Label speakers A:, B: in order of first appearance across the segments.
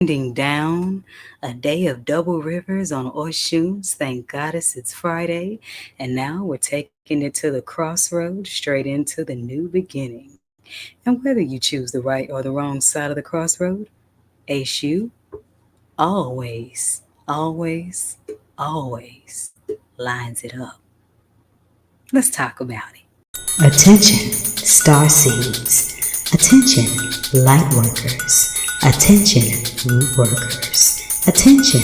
A: winding down a day of double rivers on Oshun's. Thank Goddess it's Friday. And now we're taking it to the crossroad, straight into the new beginning. And whether you choose the right or the wrong side of the crossroad, Eshu always, always, always lines it up. Let's talk about it.
B: Attention, star seeds. Attention, light workers. Attention, root workers. Attention,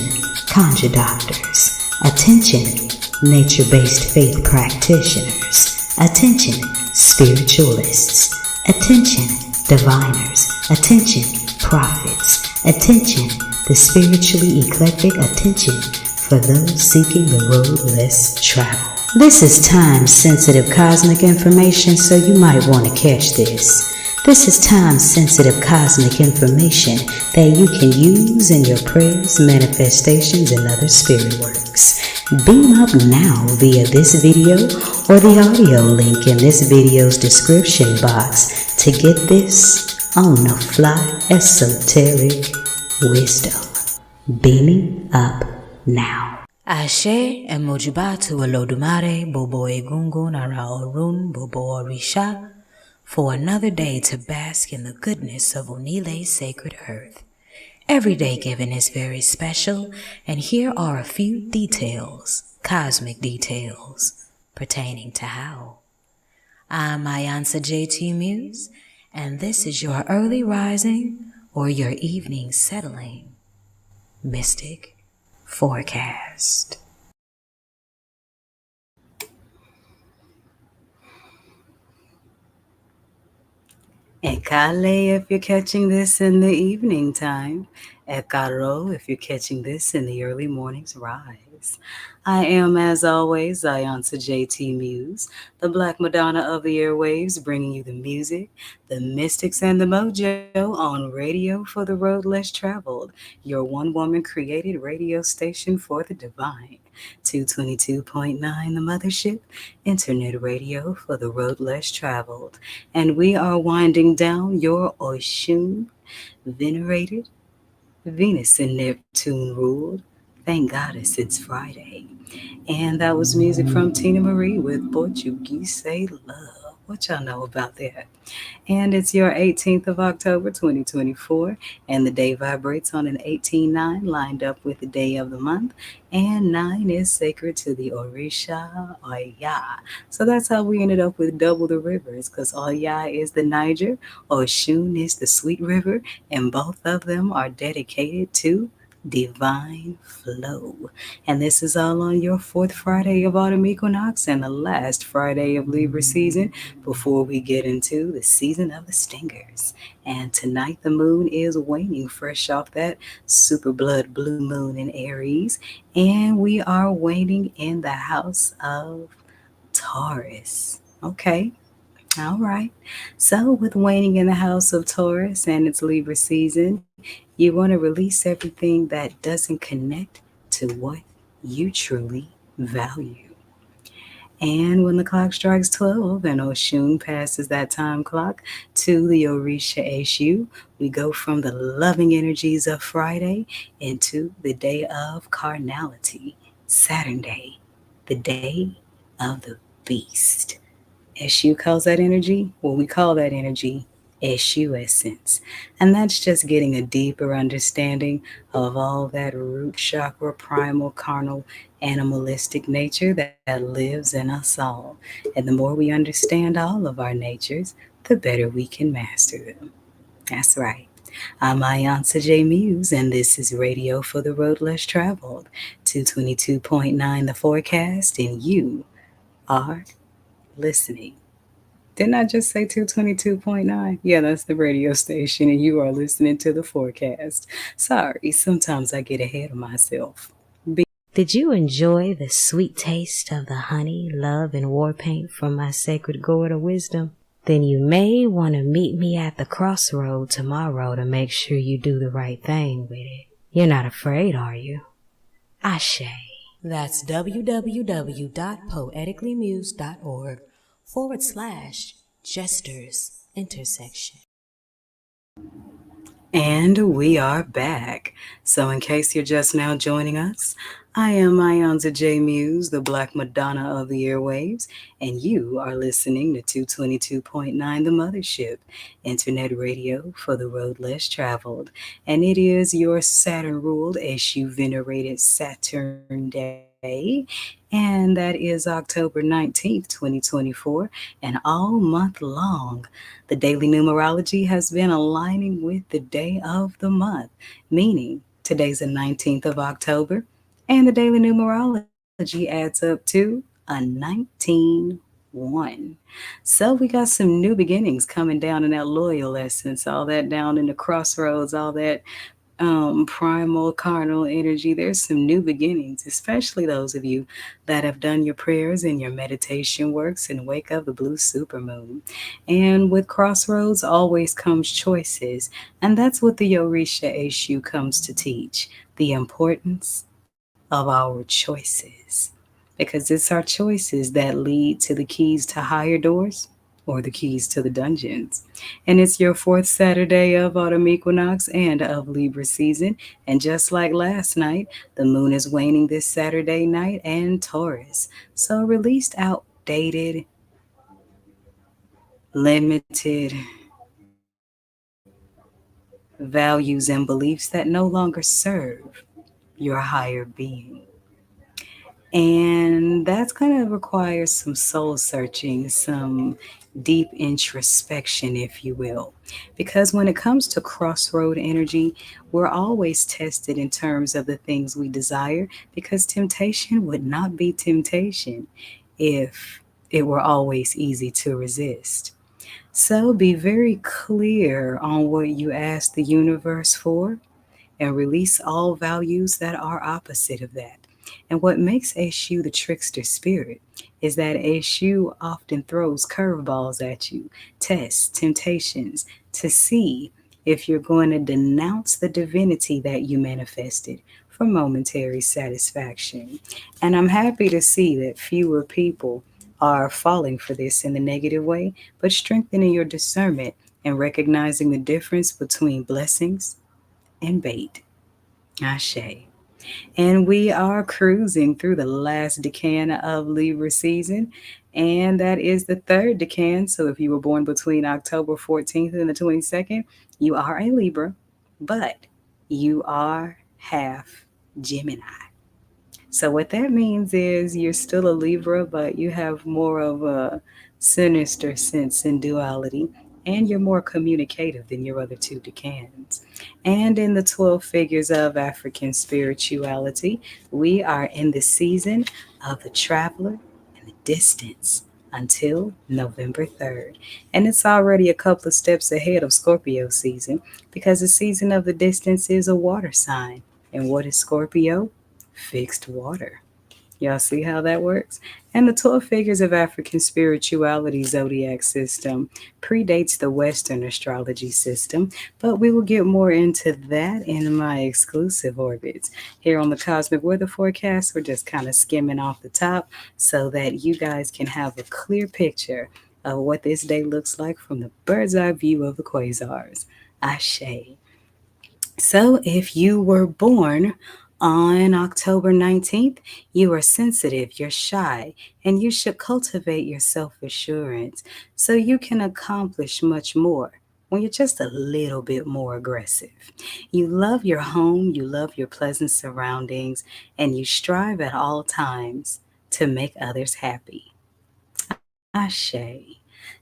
B: conjure doctors. Attention, nature-based faith practitioners. Attention, spiritualists. Attention, diviners. Attention, prophets. Attention, the spiritually eclectic. Attention for those seeking the road less traveled. This is time-sensitive cosmic information, so you might want to catch this. This is time-sensitive cosmic information that you can use in your prayers, manifestations, and other spirit works. Beam up now via this video or the audio link in this video's description box to get this on-the-fly esoteric wisdom. Beaming up now.
C: Ashe and Mojibatu Olodumare Bobo Egungun Ara Orun Bobo Orisha for another day to bask in the goodness of Onile's sacred earth. Every day given is very special, and here are a few details, cosmic details, pertaining to how. I'm iiiYansaje Muse, and this is your early rising or your evening settling mystic forecast.
A: Ekale if you're catching this in the evening time. Ekaro if you're catching this in the early morning's rise. I am, as always, iiiYansaje Muse, the Black Madonna of the airwaves, bringing you the music, the mystics, and the mojo on Radio for the Road Less Traveled, your one-woman created radio station for the divine. 222.9 the Mothership, internet radio for the road less traveled. And we are winding down your Oshun, venerated, Venus and Neptune ruled. Thank Goddess it's Friday. And that was music from Tina Marie with Portuguese Love. What y'all know about that? And it's your 18th of October, 2024. And the day vibrates on an 18-9, lined up with the day of the month. And 9 is sacred to the Orisha Oya. So that's how we ended up with double the rivers, because Oya is the Niger, Oshun is the Sweet River, and both of them are dedicated to divine flow. And this is all on your fourth Friday of autumn equinox and the last Friday of Libra season before we get into the season of the stingers. And tonight the moon is waning fresh off that super blood blue moon in Aries, and we are waning in the house of Taurus. Okay. All right. So with waning in the house of Taurus and it's Libra season, you want to release everything that doesn't connect to what you truly value. And when the clock strikes 12 and Oshun passes that time clock to the Orisha Eshu, we go from the loving energies of Friday into the day of carnality, Saturn day, the day of the beast. Eshu calls that energy, well, we call that energy Eshu essence. And that's just getting a deeper understanding of all that root chakra, primal, carnal, animalistic nature that lives in us all. And the more we understand all of our natures, the better we can master them. That's right. I'm iiiYansaje Muse, and this is Radio for the Road Less Traveled, 222.9 the forecast, and you are listening. Didn't I just say 222.9? Yeah, that's the radio station, and you are listening to the forecast. Sorry, sometimes I get ahead of myself.
C: Did you enjoy the sweet taste of the honey, love, and war paint from my sacred gourd of wisdom? Then you may want to meet me at the crossroad tomorrow to make sure you do the right thing with it. You're not afraid, are you? Ashe. That's www.poeticallymuse.org/gestures intersection.
A: And we are back. So, in case you're just now joining us, I am iiiYansaje Muse, the Black Madonna of the airwaves, and you are listening to 222.9 The Mothership, internet radio for the road less traveled. And it is your Saturn ruled, issue venerated Saturn Day, and that is October 19th, 2024, and all month long. The daily numerology has been aligning with the day of the month, meaning today's the 19th of October, and the daily numerology adds up to a 19-1. So we got some new beginnings coming down in that loyal essence, all that down in the crossroads, all that primal carnal energy. There's some new beginnings, especially those of you that have done your prayers and your meditation works and wake up the blue supermoon. And with crossroads always comes choices, and that's what the Orisha Eshu comes to teach: the importance of our choices. Because it's our choices that lead to the keys to higher doors or the keys to the dungeons. And it's your fourth Saturday of autumn equinox and of Libra season. And just like last night, the moon is waning this Saturday night and Taurus. So released outdated, limited values and beliefs that no longer serve your higher being. And that's going to require some soul searching, some deep introspection, if you will. Because when it comes to crossroad energy, we're always tested in terms of the things we desire, because temptation would not be temptation if it were always easy to resist. So be very clear on what you ask the universe for and release all values that are opposite of that. And what makes Eshu the trickster spirit is that Eshu often throws curveballs at you, tests, temptations, to see if you're going to denounce the divinity that you manifested for momentary satisfaction. And I'm happy to see that fewer people are falling for this in the negative way, but strengthening your discernment and recognizing the difference between blessings and bait. Ashe. And we are cruising through the last decan of Libra season, and that is the third decan. So if you were born between October 14th and the 22nd, you are a Libra, but you are half Gemini. So what that means is you're still a Libra, but you have more of a sinister sense in duality, and you're more communicative than your other two decans. And in the 12 figures of African spirituality, we are in the season of the traveler and the distance until November 3rd. And it's already a couple of steps ahead of Scorpio season, because the season of the distance is a water sign. And what is Scorpio? Fixed water. Y'all see how that works? And the 12 figures of African spirituality zodiac system predates the Western astrology system, but we will get more into that in my exclusive orbits. Here on the Cosmic Weather Forecast, we're just kind of skimming off the top so that you guys can have a clear picture of what this day looks like from the bird's eye view of the quasars. Ashe. So, if you were born on October 19th, you are sensitive, you're shy, and you should cultivate your self assurance so you can accomplish much more when you're just a little bit more aggressive. You love your home, you love your pleasant surroundings, and you strive at all times to make others happy. Ashe.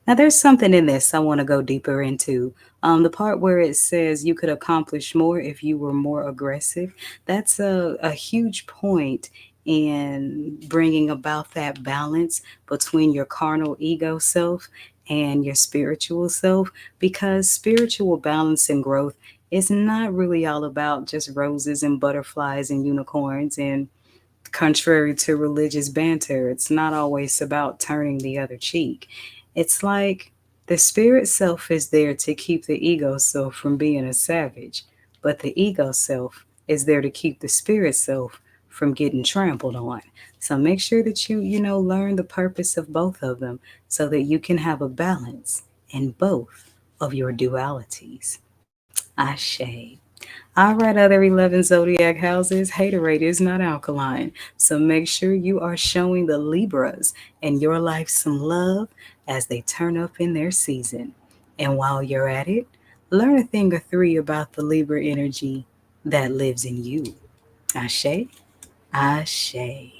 A: Now, there's something in this I want to go deeper into. The part where it says you could accomplish more if you were more aggressive, that's a huge point in bringing about that balance between your carnal ego self and your spiritual self, because spiritual balance and growth is not really all about just roses and butterflies and unicorns and contrary to religious banter, it's not always about turning the other cheek. It's like the spirit self is there to keep the ego self from being a savage, but the ego self is there to keep the spirit self from getting trampled on. So make sure that you learn the purpose of both of them so that you can have a balance in both of your dualities. Ashe. All right, other 11 zodiac houses, haterade is not alkaline. So make sure you are showing the Libras in your life some love as they turn up in their season. And while you're at it, learn a thing or three about the Libra energy that lives in you. Ashe, ashe.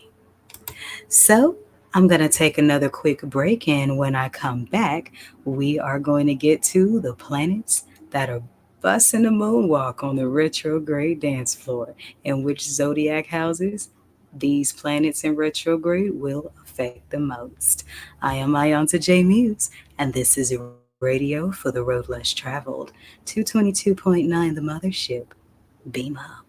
A: So I'm going to take another quick break, and when I come back, we are going to get to the planets that are busting the moonwalk on the retrograde dance floor, and which zodiac houses these planets in retrograde will affect the most. I am iiYansaje Muse, and this is radio for the road less traveled. 222.9 The Mothership. Beam up.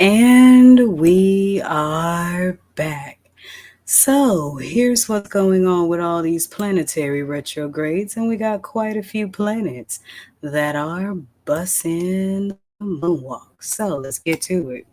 A: And we are back. So, here's what's going on with all these planetary retrogrades, and we got quite a few planets that are bussing the moonwalk. So, let's get to it.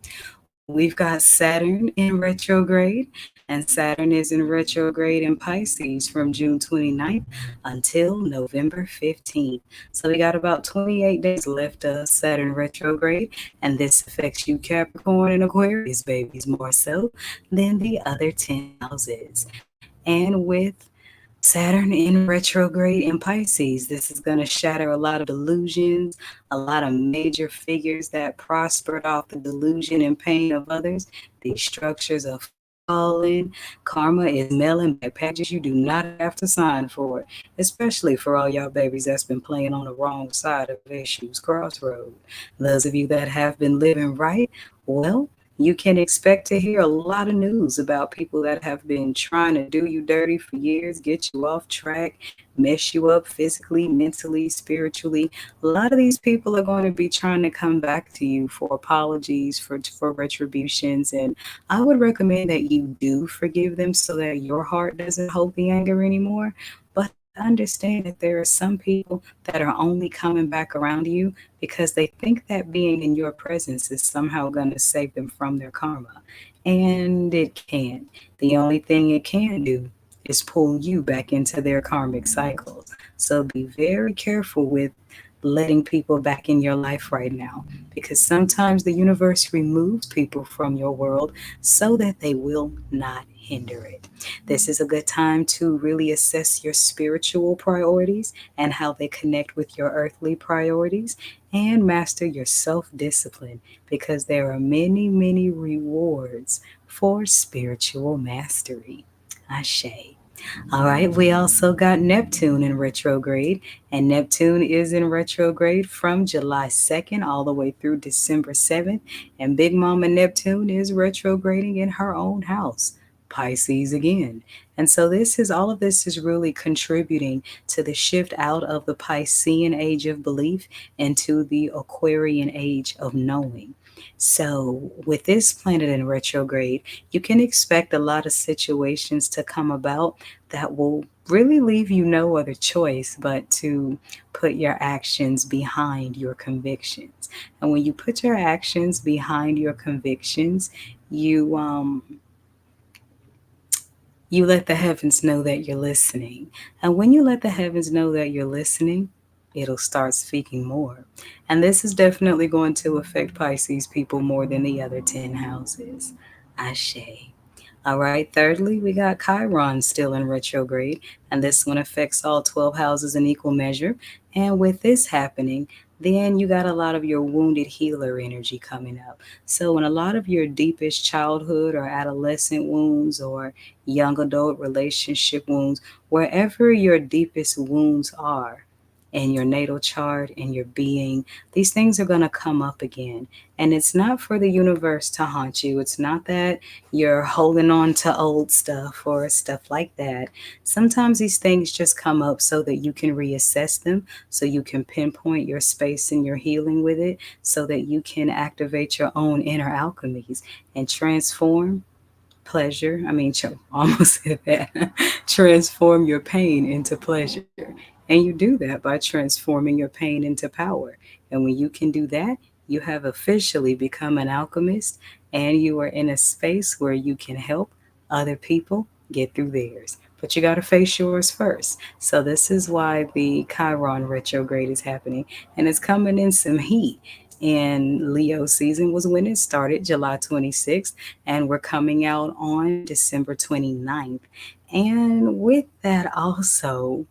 A: We've got Saturn in retrograde, and Saturn is in retrograde in Pisces from June 29th until November 15th. So we got about 28 days left of Saturn retrograde, and this affects you Capricorn and Aquarius babies more so than the other 10 houses. And with Saturn in retrograde in Pisces, this is going to shatter a lot of delusions, a lot of major figures that prospered off the delusion and pain of others. These structures are falling. Karma is mailing back packages you do not have to sign for, especially for all y'all babies that's been playing on the wrong side of issues, Crossroad. Those of you that have been living right, well, you can expect to hear a lot of news about people that have been trying to do you dirty for years, get you off track, mess you up physically, mentally, spiritually. A lot of these people are going to be trying to come back to you for apologies, for retributions, and I would recommend that you do forgive them so that your heart doesn't hold the anger anymore. But understand that there are some people that are only coming back around you because they think that being in your presence is somehow going to save them from their karma. And it can't. The only thing it can do is pull you back into their karmic cycles. So be very careful with letting people back in your life right now because sometimes the universe removes people from your world so that they will not hinder it. This is a good time to really assess your spiritual priorities and how they connect with your earthly priorities and master your self discipline because there are many, many rewards for spiritual mastery. Ashe. All right, we also got Neptune in retrograde, and Neptune is in retrograde from July 2nd all the way through December 7th. And Big Mama Neptune is retrograding in her own house, Pisces again. And so all of this is really contributing to the shift out of the Piscean age of belief into the Aquarian age of knowing. So, with this planet in retrograde, you can expect a lot of situations to come about that will really leave you no other choice but to put your actions behind your convictions. And when you put your actions behind your convictions, you you let the heavens know that you're listening. And when you let the heavens know that you're listening, it'll start speaking more. And this is definitely going to affect Pisces people more than the other 10 houses. Ashe. All right, thirdly, we got Chiron still in retrograde, and this one affects all 12 houses in equal measure. And with this happening, then you got a lot of your wounded healer energy coming up. So, when a lot of your deepest childhood or adolescent wounds or young adult relationship wounds, wherever your deepest wounds are in your natal chart and your being, these things are going to come up again. And it's not for the universe to haunt you. It's not that you're holding on to old stuff or stuff like that. Sometimes these things just come up so that you can reassess them, so you can pinpoint your space and your healing with it, so that you can activate your own inner alchemies and transform pleasure. I mean, almost said that. Transform your pain into pleasure. And you do that by transforming your pain into power. And when you can do that, you have officially become an alchemist and you are in a space where you can help other people get through theirs. But you got to face yours first. So, this is why the Chiron retrograde is happening. And it's coming in some heat. And Leo season was when it started, July 26th, and we're coming out on December 29th. And with that, also,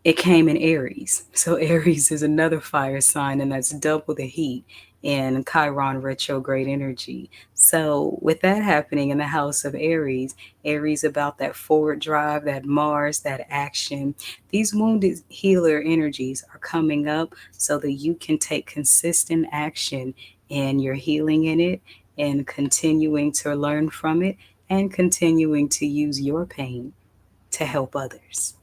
A: it came in Aries. So Aries is another fire sign, and that's double the heat in Chiron retrograde energy. So with that happening in the house of Aries, Aries about that forward drive, that Mars, that action. These wounded healer energies are coming up so that you can take consistent action in your healing in it and continuing to learn from it and continuing to use your pain to help others.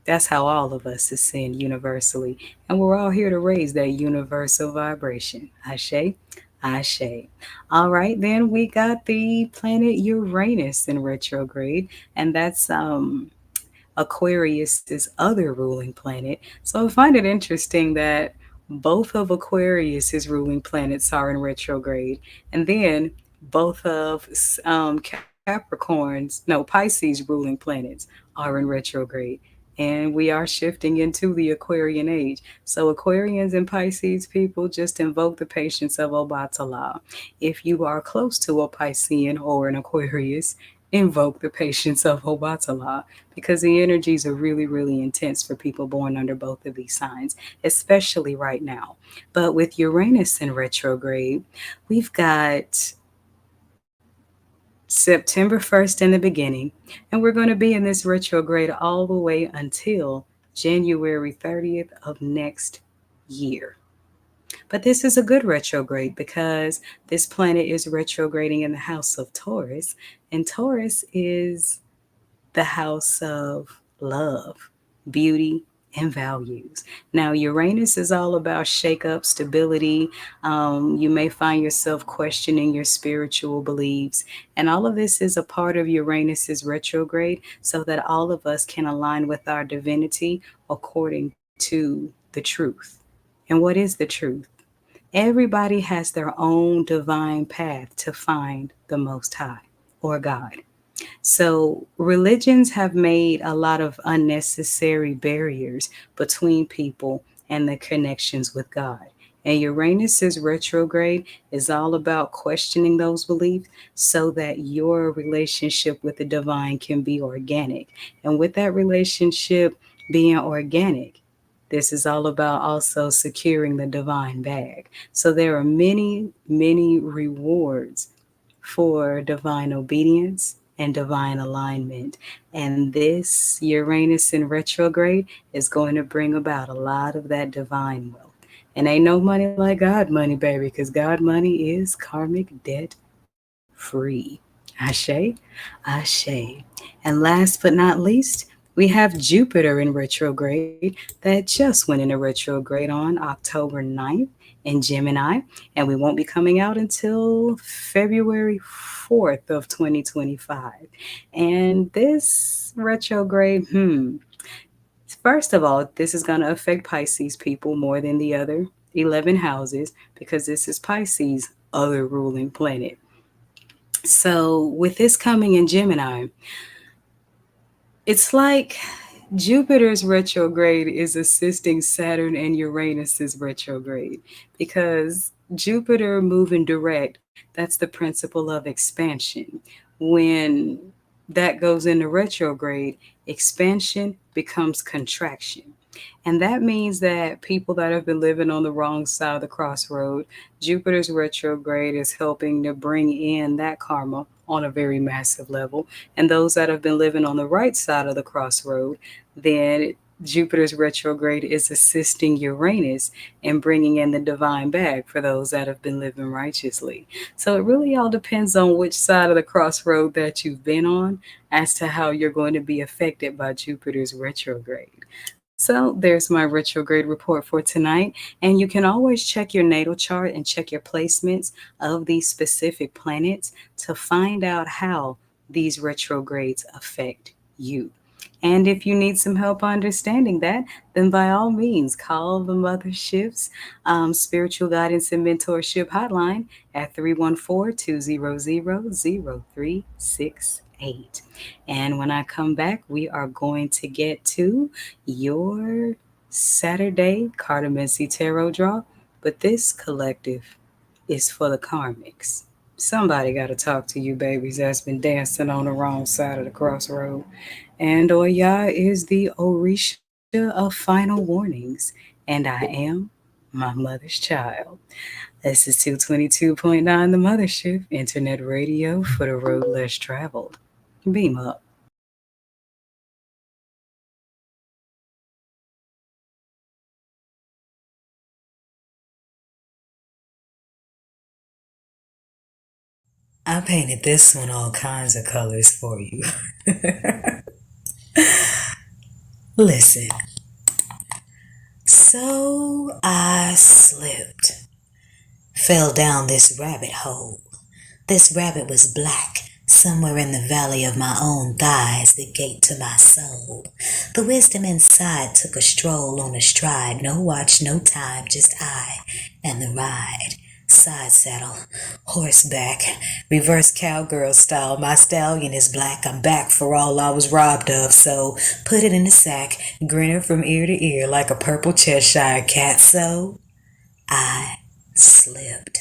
A: That's how all of us ascend universally. And we're all here to raise that universal vibration. Ashe, Ashe. All right, then we got the planet Uranus in retrograde, and that's Aquarius's other ruling planet. So I find it interesting that both of Aquarius's ruling planets are in retrograde, and then both of Capricorn's, no, Pisces ruling planets are in retrograde. And we are shifting into the Aquarian age. So, Aquarians and Pisces people, just invoke the patience of Obatala. If you are close to a Piscean or an Aquarius, invoke the patience of Obatala because the energies are really, really intense for people born under both of these signs, especially right now. But with Uranus in retrograde, we've got September 1st in the beginning, and we're going to be in this retrograde all the way until January 30th of next year. But this is a good retrograde because this planet is retrograding in the house of Taurus, and Taurus is the house of love, beauty, and values. Now, Uranus is all about shake up, stability. You may find yourself questioning your spiritual beliefs. And all of this is a part of Uranus's retrograde so that all of us can align with our divinity according to the truth. And what is the truth? Everybody has their own divine path to find the Most High or God. So, religions have made a lot of unnecessary barriers between people and their connections with God. And Uranus's retrograde is all about questioning those beliefs so that your relationship with the divine can be organic. And with that relationship being organic, this is all about also securing the divine bag. So there are many, many rewards for divine obedience and divine alignment. And this Uranus in retrograde is going to bring about a lot of that divine wealth. And ain't no money like God money, baby, because God money is karmic debt free. Ashe, Ashe. And last but not least, we have Jupiter in retrograde that just went into retrograde on October 9th in Gemini, and we won't be coming out until February 4th of 2025. And this retrograde, first of all, this is going to affect Pisces people more than the other 11 houses because this is Pisces' other ruling planet. So, with this coming in Gemini, it's like Jupiter's retrograde is assisting Saturn and Uranus's retrograde because Jupiter moving direct That's the principle of expansion. When that goes into retrograde, expansion becomes contraction. And that means that people that have been living on the wrong side of the crossroad, Jupiter's retrograde is helping to bring in that karma on a very massive level. And those that have been living on the right side of the crossroad, then Jupiter's retrograde is assisting Uranus in bringing in the divine back for those that have been living righteously. So it really all depends on which side of the crossroad that you've been on as to how you're going to be affected by Jupiter's retrograde. So there's my retrograde report for tonight. And you can always check your natal chart and check your placements of these specific planets to find out how these retrogrades affect you. And if you need some help understanding that, then by all means, call the Mothership's Spiritual Guidance and Mentorship Hotline at 314-200-0368. And when I come back, we are going to get to your Saturday Cartomancy Tarot draw. But this collective is for the karmics. Somebody got to talk to you babies that's been dancing on the wrong side of the crossroad. And Oya is the Orisha of final warnings. And I am my mother's child. This is 222.9 The Mothership, internet radio for the road less traveled. Beam up. I painted this one all kinds of colors for you. Listen. So I slipped, fell down this rabbit hole. This rabbit was black, somewhere in the valley of my own thighs, the gate to my soul. The wisdom inside took a stroll on a stride, no watch, no time, just I and the ride. Side saddle, horseback, reverse cowgirl style. My stallion is black, I'm back for all I was robbed of, so put it in a sack, grinning from ear to ear like a purple Cheshire cat. So I slipped.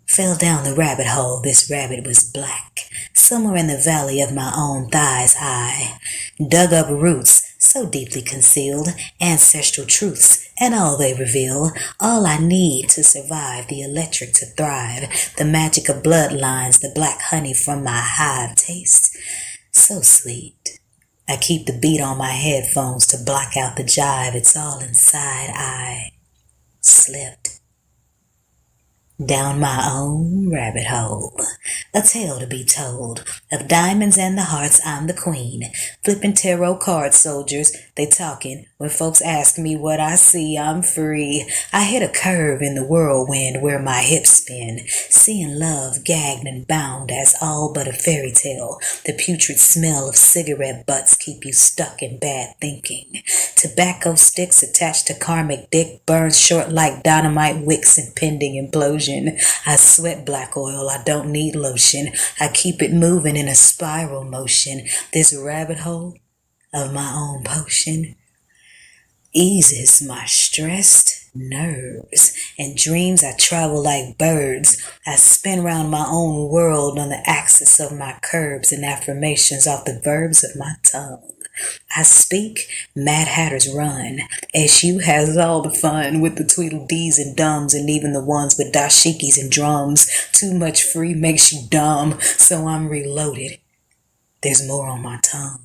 A: Fell down the rabbit hole, this rabbit was black. Somewhere in the valley of my own thighs I dug up roots so deeply concealed, ancestral truths, and all they reveal. All I need to survive, the electric to thrive, the magic of bloodlines, the black honey from my hive tastes so sweet. I keep the beat on my headphones to block out the jive. It's all inside. I slipped down my own rabbit hole. A tale to be told of diamonds and the hearts. I'm the queen, flipping tarot cards. Soldiers, they talking. When folks ask me what I see, I'm free. I hit a curve in the whirlwind where my hips spin, seeing love gagged and bound as all but a fairy tale. The putrid smell of cigarette butts keep you stuck in bad thinking. Tobacco sticks attached to karmic dick burns short like dynamite wicks, impending implosion. I sweat black oil, I don't need lotion. I keep it moving in a spiral motion. This rabbit hole of my own potion eases my stressed nerves. In dreams I travel like birds. I spin round my own world on the axis of my curves and affirmations off the verbs of my tongue. I speak, Mad Hatters run. SU has all the fun with the Tweedledees and Dums, and even the ones with dashikis and drums. Too much free makes you dumb, so I'm reloaded. There's more on my tongue.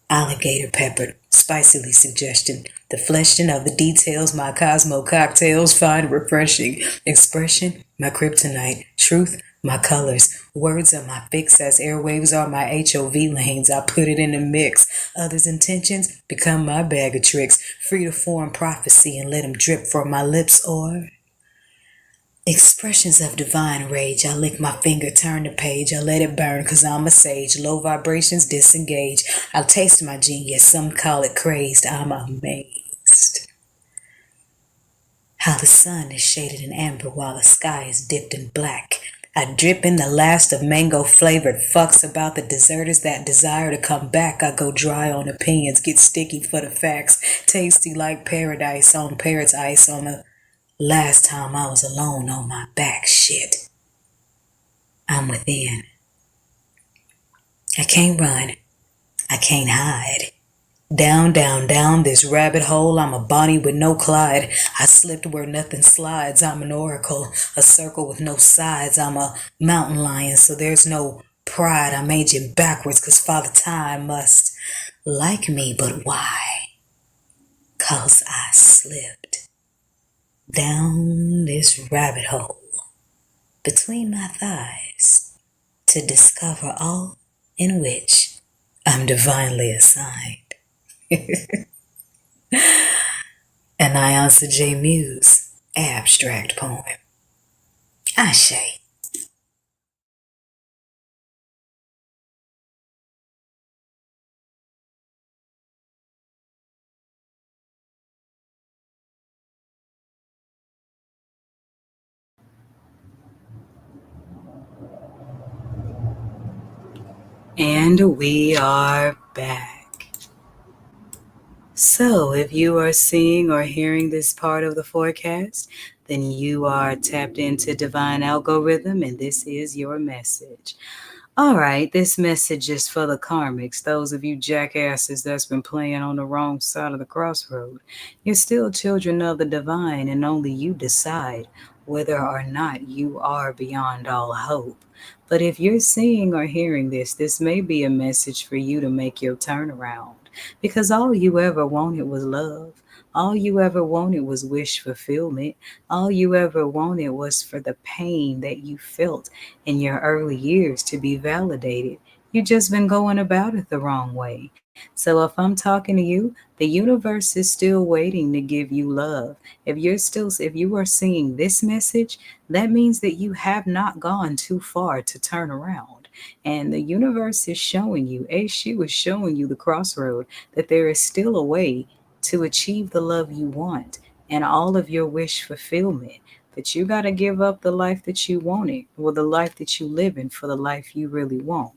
A: Alligator peppered, spicily suggestion. The fleshing of the details my Cosmo cocktails find refreshing. Expression, my kryptonite. Truth, my colors. Words are my fix as airwaves are my HOV lanes. I put it in a mix. Others' intentions become my bag of tricks. Free to form prophecy and let them drip from my lips. Or expressions of divine rage. I lick my finger, turn the page. I let it burn cause I'm a sage. Low vibrations disengage. I'll taste my genius. Some call it crazed. I'm amazed how the sun is shaded in amber while the sky is dipped in black. I drip in the last of mango-flavored fucks about the deserters that desire to come back. I go dry on opinions, get sticky for the facts. Tasty like paradise on parrot's ice on the
C: Last time I was alone on my back, shit. I'm within. I can't run. I can't hide. Down, down, down this rabbit hole, I'm a Bonnie with no Clyde. I slipped where nothing slides, I'm an oracle, a circle with no sides. I'm a mountain lion, so there's no pride. I'm aging backwards, cause Father Time must like me, but why? Cause I slipped down this rabbit hole between my thighs to discover all in which I'm divinely assigned. An iiiYansaje Muse abstract poem. Ashe.
A: And we are back. So, if you are seeing or hearing this part of the forecast, then you are tapped into divine algorithm, and this is your message. All right, this message is for the karmics, those of you jackasses that's been playing on the wrong side of the crossroad. You're still children of the divine, and only you decide whether or not you are beyond all hope. But if you're seeing or hearing this may be a message for you to make your turnaround. Because all you ever wanted was love. All you ever wanted was wish fulfillment. All you ever wanted was for the pain that you felt in your early years to be validated. You've just been going about it the wrong way. So if I'm talking to you, the universe is still waiting to give you love. If you are seeing this message, that means that you have not gone too far to turn around. And the universe is showing you, Eshu is showing you the crossroad, that there is still a way to achieve the love you want and all of your wish fulfillment. But you got to give up the life that you wanted, or the life that you live in, for the life you really want.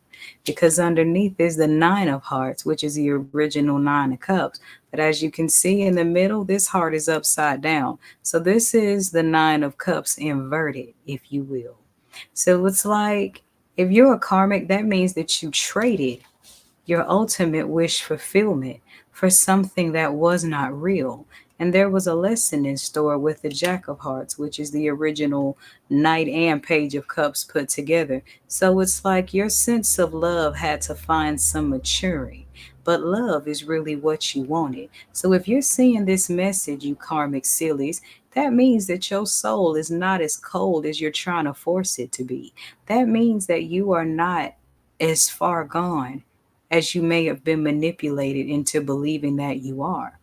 A: Because underneath is the Nine of Hearts, which is the original Nine of Cups. But as you can see in the middle, this heart is upside down. So this is the Nine of Cups inverted, if you will. So it's like, if you're a karmic, that means that you traded your ultimate wish fulfillment for something that was not real. And there was a lesson in store with the Jack of Hearts, which is the original Knight and Page of Cups put together. So it's like your sense of love had to find some maturing. But love is really what you wanted. So if you're seeing this message, you karmic sillies, that means that your soul is not as cold as you're trying to force it to be. That means that you are not as far gone as you may have been manipulated into believing that you are.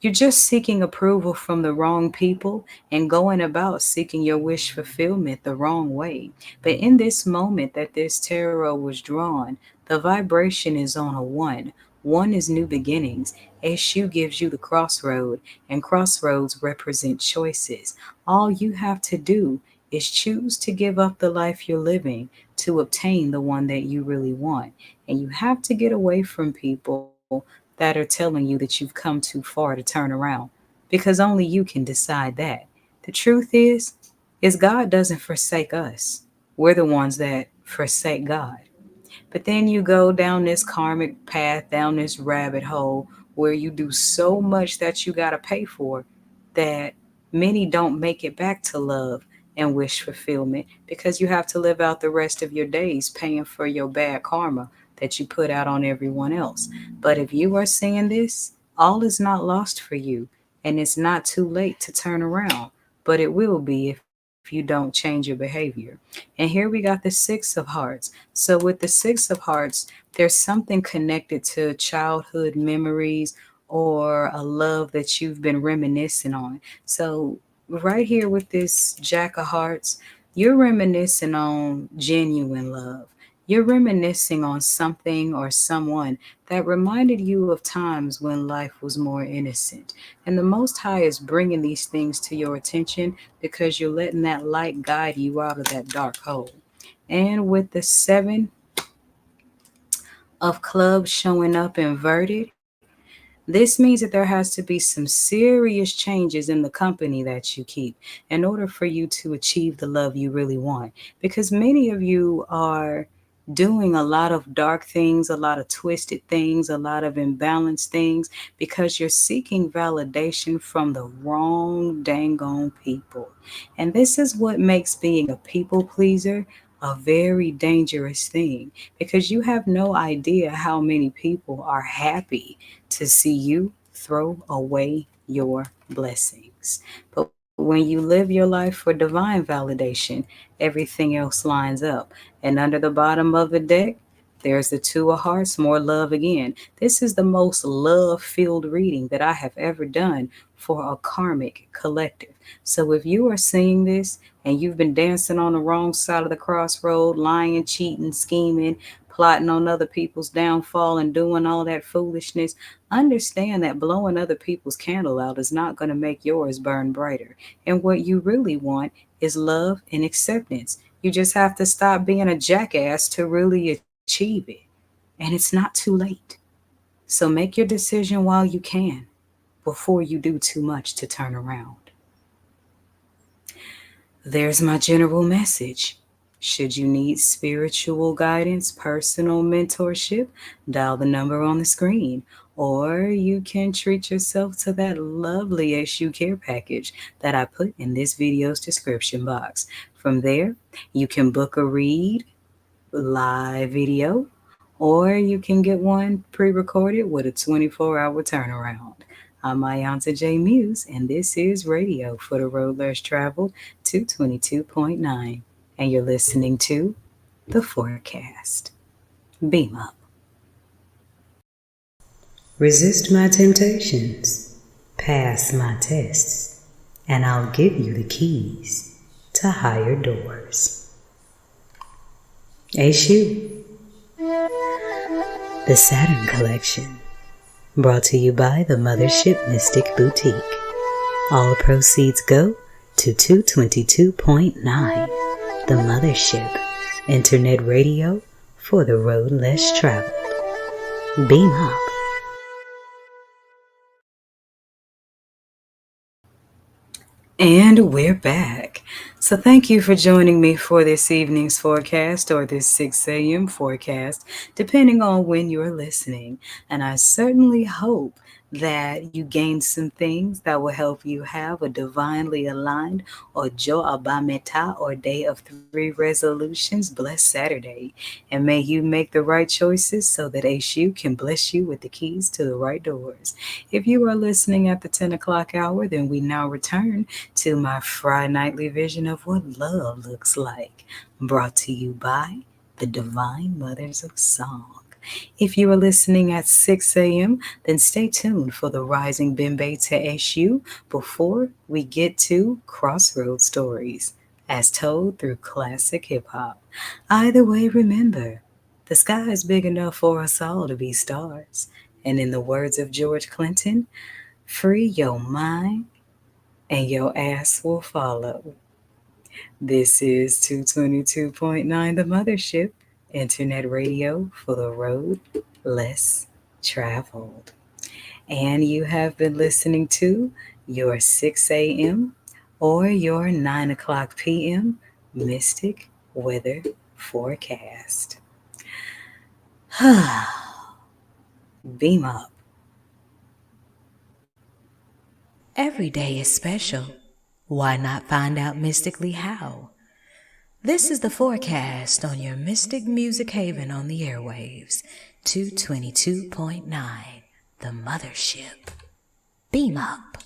A: You're just seeking approval from the wrong people and going about seeking your wish fulfillment the wrong way. But in this moment that this tarot was drawn, the vibration is on a one. One is new beginnings. Eshu gives you the crossroad, and crossroads represent choices. All you have to do is choose to give up the life you're living to obtain the one that you really want. And you have to get away from people that are telling you that you've come too far to turn around, because only you can decide that. The truth is God doesn't forsake us. We're the ones that forsake God. But then you go down this karmic path, down this rabbit hole where you do so much that you got to pay for, that many don't make it back to love and wish fulfillment, because you have to live out the rest of your days paying for your bad karma that you put out on everyone else. But if you are seeing this, all is not lost for you, and it's not too late to turn around. But it will be if you don't change your behavior. And here we got the Six of Hearts. So with the Six of Hearts, there's something connected to childhood memories or a love that you've been reminiscing on. So right here with this Jack of Hearts, you're reminiscing on genuine love. You're reminiscing on something or someone that reminded you of times when life was more innocent. And the Most High is bringing these things to your attention because you're letting that light guide you out of that dark hole. And with the Seven of Clubs showing up inverted, This means that there has to be some serious changes in the company that you keep in order for you to achieve the love you really want. Because many of you are doing a lot of dark things, a lot of twisted things, a lot of imbalanced things because you're seeking validation from the wrong dang on people. And this is what makes being a people pleaser a very dangerous thing because you have no idea how many people are happy to see you throw away your blessings. But when you live your life for divine validation, everything else lines up. And under the bottom of the deck, there's the Two of Hearts, more love again. This is the most love filled reading that I have ever done for a karmic collective. So if you are seeing this and you've been dancing on the wrong side of the crossroad, lying, cheating, scheming, plotting on other people's downfall, and doing all that foolishness, understand that blowing other people's candle out is not going to make yours burn brighter. And what you really want is love and acceptance. You just have to stop being a jackass to really achieve it. And it's not too late. So make your decision while you can before you do too much to turn around. There's my general message. Should you need spiritual guidance, personal mentorship, dial the number on the screen. Or you can treat yourself to that lovely Esu care package that I put in this video's description box. From there, you can book a read, live video, or you can get one pre-recorded with a 24-hour turnaround. I'm iiiYansaje Muse, and this is Radio for the Road Less Traveled 222.9, and you're listening to The Forecast. Beam up. Resist my temptations, pass my tests, and I'll give you the keys to higher doors. Esu, the Saturn Collection, brought to you by the Mothership Mystic Boutiq. All proceeds go to 222.9, the Mothership, internet radio for the road less traveled. Beam up. And we're back. So thank you for joining me for this evening's forecast or this 6 a.m. forecast, depending on when you're listening. And I certainly hope that you gain some things that will help you have a divinely aligned or Jo Abameta or Day of Three resolutions blessed Saturday. And may you make the right choices so that Esu can bless you with the keys to the right doors. If you are listening at the 10 o'clock hour, then we now return to my Friday nightly vision of what love looks like, brought to you by the Divine Mothers of Song. If you are listening at 6 a.m., then stay tuned for the Rising Bimbe to Esu before we get to Crossroad Stories, as told through classic hip-hop. Either way, remember, the sky is big enough for us all to be stars. And in the words of George Clinton, free your mind and your ass will follow. This is 222.9 The Mothership, internet radio for the road less traveled. And you have been listening to your 6 a.m. or your 9 o'clock p.m. Mystic Weather Forecast. Beam up.
C: Every day is special. Why not find out mystically how? This is the forecast on your Mystic Music Haven on the airwaves, 222.9, the Mothership. Beam up.